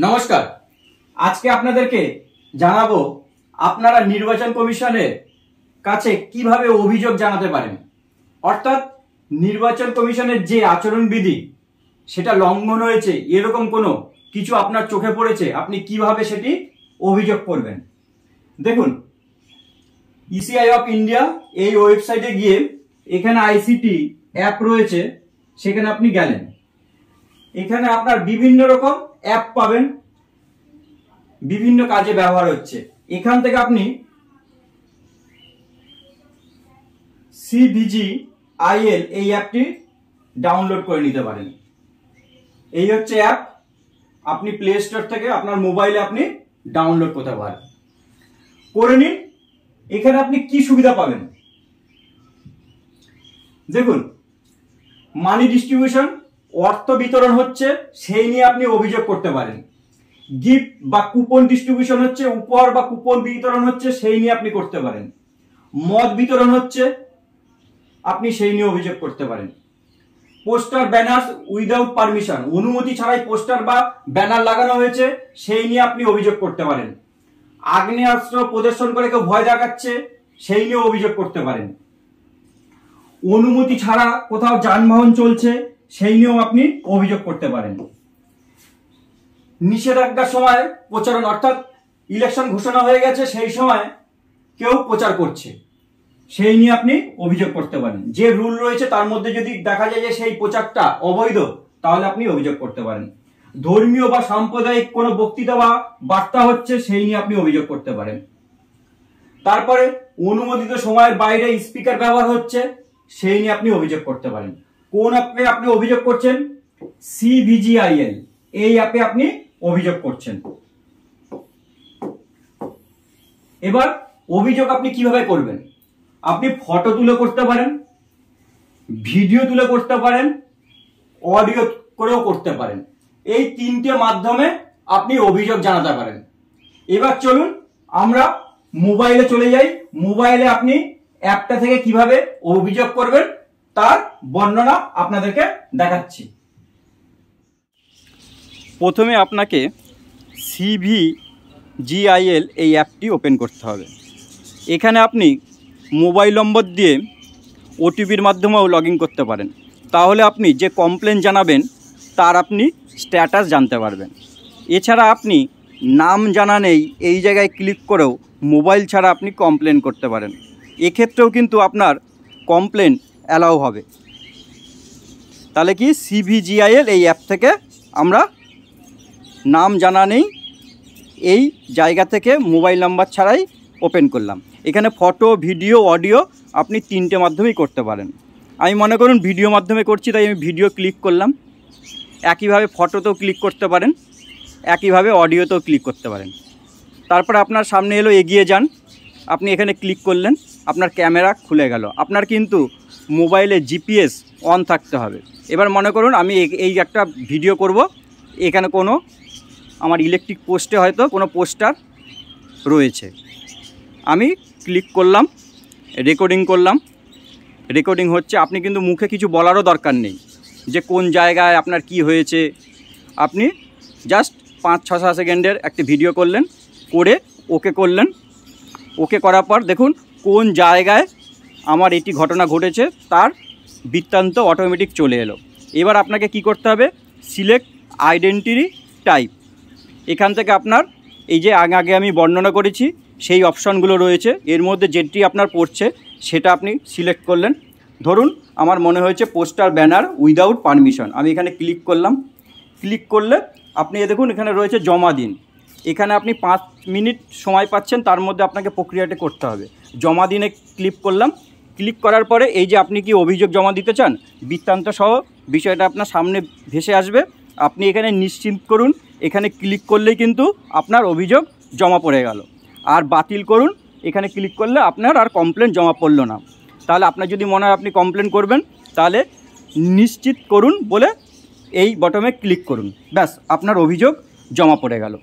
নমস্কার। আজকে আপনাদেরকে জানাবো আপনারা নির্বাচন কমিশনের কাছে কিভাবে অভিযোগ জানাতে পারেন। অর্থাৎ নির্বাচন কমিশনের যে আচরণবিধি সেটা লঙ্ঘন হয়েছে এরকম কোনো কিছু আপনার চোখে পড়েছে, আপনি কিভাবে সেটি অভিযোগ করবেন। দেখুন, ইসিআই অফ ইন্ডিয়া এই ওয়েবসাইটে গিয়ে এখানে আইসিটি অ্যাপ রয়েছে, সেখানে আপনি গেলেন। এখানে আপনার বিভিন্ন রকম অ্যাপ পাবেন, বিভিন্ন কাজে ব্যবহার হচ্ছে। এখান থেকে আপনি CVGIL এই অ্যাপটি ডাউনলোড করে নিতে পারেন। এই হচ্ছে অ্যাপ, আপনি প্লে স্টোর থেকে আপনার মোবাইলে আপনি ডাউনলোড করতে পারেন, করে নিন। এখানে আপনি কি সুবিধা পাবেন দেখুন, মানি ডিস্ট্রিবিউশন, অর্থ বিতরণ হচ্ছে, সেই নিয়ে আপনি অভিযোগ করতে পারেন। গিফট বা কুপন ডিস্ট্রিবিউশন হচ্ছে, উপহার বা কুপন বিতরণ হচ্ছে, সেই নিয়ে আপনি করতে পারেন। মদ বিতরণ হচ্ছে, আপনি সেই নিয়ে অভিযোগ করতে পারেন। পোস্টার ব্যানার উইদাউট পারমিশন, অনুমতি ছাড়াই পোস্টার বা ব্যানার লাগানো হয়েছে, সেই নিয়ে আপনি অভিযোগ করতে পারেন। আগ্নেয়াস্ত্র প্রদর্শন করে কেউ ভয় দেখাচ্ছে, সেই নিয়ে অভিযোগ করতে পারেন। অনুমতি ছাড়া কোথাও যানবাহন চলছে, সেই নিয়েও আপনি অভিযোগ করতে পারেন। নিষেধাজ্ঞার সময় প্রচারণ, অর্থাৎ ইলেকশন ঘোষণা হয়ে গেছে সেই সময় কেউ প্রচার করছে, সেই নিয়ে আপনি অভিযোগ করতে পারেন। যে রুল রয়েছে তার মধ্যে যদি দেখা যায় যে সেই প্রচারটা অবৈধ, তাহলে আপনি অভিযোগ করতে পারেন। ধর্মীয় বা সাম্প্রদায়িক কোনো বক্তৃতা বা বার্তা হচ্ছে, সেই নিয়ে আপনি অভিযোগ করতে পারেন। তারপরে অনুমোদিত সময়ের বাইরে স্পিকার ব্যবহার হচ্ছে, সেই নিয়ে আপনি অভিযোগ করতে পারেন। কোন অ্যাপে আপনি অভিযোগ করছেন? CVGIL এই অ্যাপে আপনি অভিযোগ করছেন। এবার অভিযোগ আপনি কিভাবে করবেন? আপনি ফটো তুলে করতে পারেন, ভিডিও তুলে করতে পারেন, অডিও করেও করতে পারেন। এই তিনটে মাধ্যমে আপনি অভিযোগ জানাতে পারেন। এবার চলুন আমরা মোবাইলে চলে যাই। মোবাইলে আপনি অ্যাপটা থেকে কিভাবে অভিযোগ করবেন তার বর্ণনা আপনাদেরকে দেখাচ্ছি। প্রথমে আপনাকে CVGIL এই অ্যাপটি ওপেন করতে হবে। এখানে আপনি মোবাইল নম্বর দিয়ে ওটিপির মাধ্যমেও লগ ইন করতে পারেন। তাহলে আপনি যে কমপ্লেন জানাবেন তার আপনি স্ট্যাটাস জানতে পারবেন। এছাড়া আপনি নাম জানা নেই এই জায়গায় ক্লিক করেও মোবাইল ছাড়া আপনি কমপ্লেন করতে পারেন। এক্ষেত্রেও কিন্তু আপনার কমপ্লেন অ্যালাউ হবে। তাহলে কি CVGIL এই অ্যাপ থেকে আমরা নাম জানা নেই এই জায়গা থেকে মোবাইল নাম্বার ছাড়াই ওপেন করলাম। এখানে ফটো, ভিডিও, অডিও আপনি তিনটে মাধ্যমেই করতে পারেন। আমি মনে করুন ভিডিও মাধ্যমে করছি, তাই আমি ভিডিও ক্লিক করলাম। একইভাবে ফটোতেও ক্লিক করতে পারেন, একইভাবে অডিওতেও ক্লিক করতে পারেন। তারপরে আপনার সামনে এলো এগিয়ে যান, আপনি এখানে ক্লিক করলেন, আপনার ক্যামেরা খুলে গেল। আপনার কিন্তু মোবাইলে GPS অন থাকতে হবে। এবার মনে করুন আমি এই একটা ভিডিও করব, এখানে কোনো আমার ইলেকট্রিক পোস্টে হয়তো কোনো পোস্টার রয়েছে, আমি ক্লিক করলাম, রেকর্ডিং করলাম, রেকর্ডিং হচ্ছে। আপনি কিন্তু মুখে কিছু বলারও দরকার নেই যে কোন জায়গায় আপনার কি হয়েছে। আপনি জাস্ট 5-6 সেকেন্ডের একটা ভিডিও করলেন, করে ওকে করলেন। ওকে করার পর দেখুন কোন জায়গায় আমার এটি ঘটনা ঘটেছে তার বৃত্তান্ত অটোমেটিক চলে এলো। এবার আপনাকে কি করতে হবে? Select identity type. এখান থেকে আপনার এই যে আগে আমি বর্ণনা করেছি সেই অপশানগুলো রয়েছে, এর মধ্যে যেটি আপনার পড়ছে সেটা আপনি সিলেক্ট করলেন। ধরুন আমার মনে হয়েছে পোস্টার ব্যানার উইদাউট পারমিশন, আমি এখানে ক্লিক করলাম। ক্লিক করলে আপনি দেখুন এখানে রয়েছে জমা দিন। এখানে আপনি 5 মিনিট সময় পাচ্ছেন, তার মধ্যে আপনাকে প্রক্রিয়াটি করতে হবে। জমা দিনে ক্লিক করলাম। ক্লিক করার পরে এই যে আপনি কি অভিযোগ জমা দিতে চান বৃত্তান্ত সহ বিষয়টা আপনার সামনে ভেসে আসবে। আপনি এখানে নিশ্চিত করুন, এখানে ক্লিক করলেই কিন্তু আপনার অভিযোগ জমা পড়ে গেল। আর বাতিল করুন, এখানে ক্লিক করলে আপনার আর কমপ্লেন জমা পড়লো না। তাহলে আপনার যদি মনে হয় আপনি কমপ্লেন করবেন, তাহলে নিশ্চিত করুন বলে এই বটমে ক্লিক করুন, ব্যাস আপনার অভিযোগ জমা পড়ে গেল।